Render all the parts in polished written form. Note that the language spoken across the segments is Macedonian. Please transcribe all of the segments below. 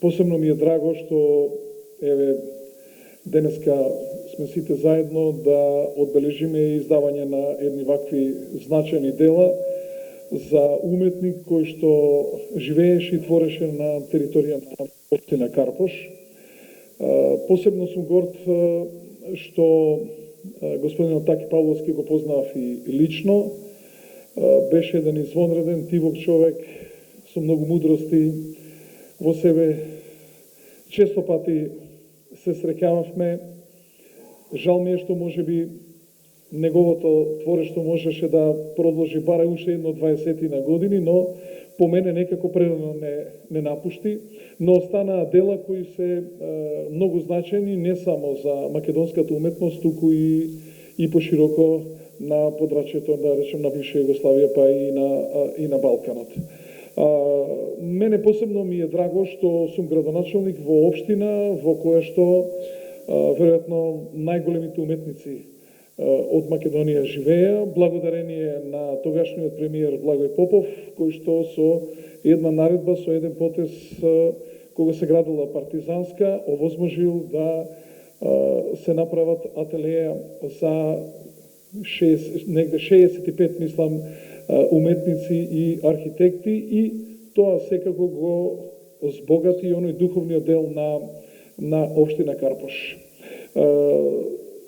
Посебно ми е драго што еве денеска сме сите заедно да одбележиме издавање на едни вакви значајни дела за уметник кој што живееше и твореше на територијата на општина Карпош. Посебно сум горд што господинот Таки Павловски го познав и лично. Беше еден извонреден, тивок човек со многу мудрости во себе. Често пати се среќававме. Жал ми е што можеби неговото творештво можеше да продолжи барај уште едно 20 години, но по мене некако прерано не напушти, но останаа дела кои се многу значајни не само за македонската уметност, туку и пошироко на подрачјето, да речем, на бивша Југославија, па и на Балканот. Мене посебно ми е драго што сум градоначалник во општина во која што веројатно најголемите уметници од Македонија живееа, благодарение на тогашниот премиер Благој Попов, кој што со една наредба, со еден потез, кога се градила Партизанска, овозможил да се направат ателие за 65, мислам, уметници и архитекти, и тоа секако го збогати оној духовниот дел на општина Карпош.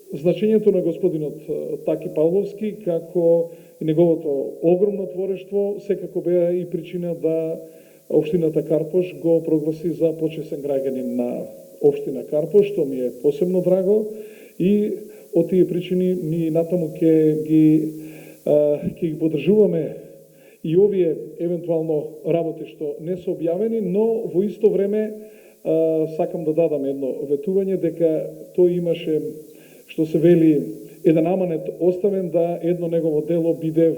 Значењето на господинот Таки Павловски, како и неговото огромно творештво, секако беа и причина да општината Карпош го прогласи за почесен граѓанин на општина Карпош, што ми е посебно драго, и од тие причини ми натаму ќе ги поддржуваме и овие евентуално работи што не се објавени, но во исто време сакам да дадам едно ветување дека тој имаше, што се вели, еден аманет оставен да едно негово дело биде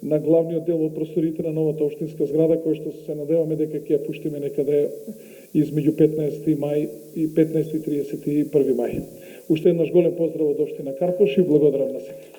на главниот дел од просторите на новата општинска зграда, кој што се надеваме дека ќе ја пуштиме некаде измеѓу 15 мај и 15 и 31 мај. Уште еднаш голем поздрав од општина Карпош и благодарам на сите.